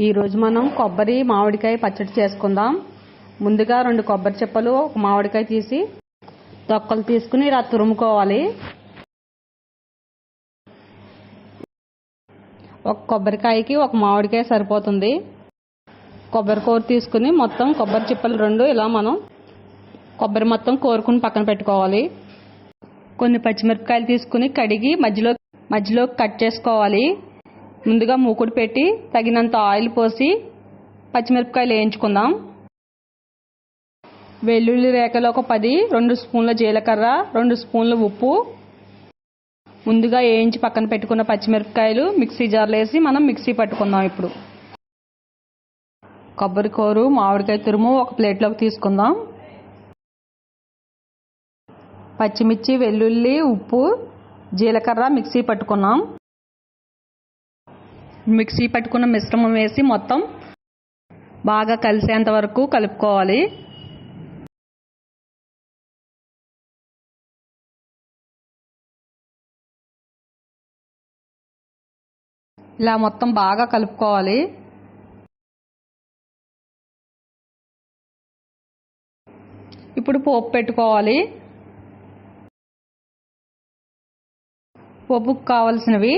ఈరోజు మనం కొబ్బరి మామిడికాయ పచ్చడి చేసుకుందాం. ముందుగా 2 కొబ్బరి చిప్పలు, ఒక మామిడికాయ తీసి తొక్కలు తీసుకుని ఇలా తురుముకోవాలి. ఒక కొబ్బరికాయకి ఒక మామిడికాయ సరిపోతుంది. కొబ్బరి కూర తీసుకుని మొత్తం కొబ్బరి చిప్పలు 2 ఇలా మనం కొబ్బరి మొత్తం కోరుకుని పక్కన పెట్టుకోవాలి. కొన్ని పచ్చిమిరపకాయలు తీసుకుని కడిగి మధ్యలో కట్ చేసుకోవాలి. ముందుగా మూకుడు పెట్టి తగినంత ఆయిల్ పోసి పచ్చిమిరపకాయలు వేయించుకుందాం. వెల్లుల్లి రేఖలు ఒక 10, 2 స్పూన్ల జీలకర్ర, 2 స్పూన్ల ఉప్పు, ముందుగా వేయించి పక్కన పెట్టుకున్న పచ్చిమిరపకాయలు మిక్సీ జార్లో వేసి మనం మిక్సీ పట్టుకుందాం. ఇప్పుడు కొబ్బరి కూర, మామిడికాయ తురుము ఒక ప్లేట్లోకి తీసుకుందాం. పచ్చిమిర్చి, వెల్లుల్లి, ఉప్పు, జీలకర్ర మిక్సీ పట్టుకున్నాం. మిక్సీ పట్టుకున్న మిశ్రమం వేసి మొత్తం బాగా కలిసేంత వరకు కలుపుకోవాలి. ఇలా మొత్తం బాగా కలుపుకోవాలి. ఇప్పుడు పోపు పెట్టుకోవాలి. పోపుకు కావలసినవి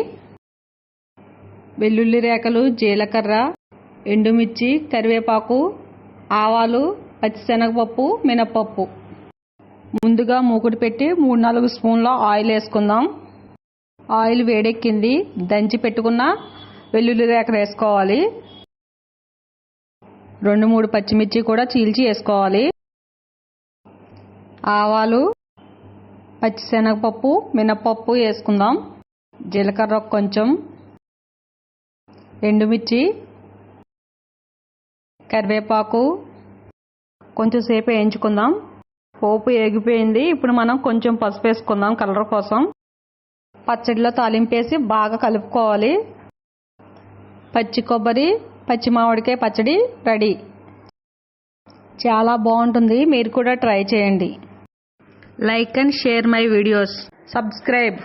వెల్లుల్లి రేఖలు, జీలకర్ర, ఎండుమిర్చి, కరివేపాకు, ఆవాలు, పచ్చిశనగపప్పు, మినపప్పు. ముందుగా మూకుడు పెట్టి 3-4 స్పూన్ల ఆయిల్ వేసుకుందాం. ఆయిల్ వేడెక్కింది. దంచి పెట్టుకున్న వెల్లుల్లి రేఖలు వేసుకోవాలి. 2-3 పచ్చిమిర్చి కూడా చీల్చి వేసుకోవాలి. ఆవాలు, పచ్చిశనగపప్పు, మినపప్పు వేసుకుందాం. జీలకర్ర కొంచెం, ఎండుమిర్చి, కరివేపాకు కొంచెం సేపు వేయించుకుందాం. పోపు ఏగిపోయింది. ఇప్పుడు మనం కొంచెం పసుపు వేసుకుందాం కలర్ కోసం. పచ్చడిలో తాలింపేసి బాగా కలుపుకోవాలి. పచ్చి కొబ్బరి, పచ్చి మామిడికాయ పచ్చడి రెడీ. చాలా బాగుంటుంది. మీరు కూడా ట్రై చేయండి. Like and share my videos. Subscribe.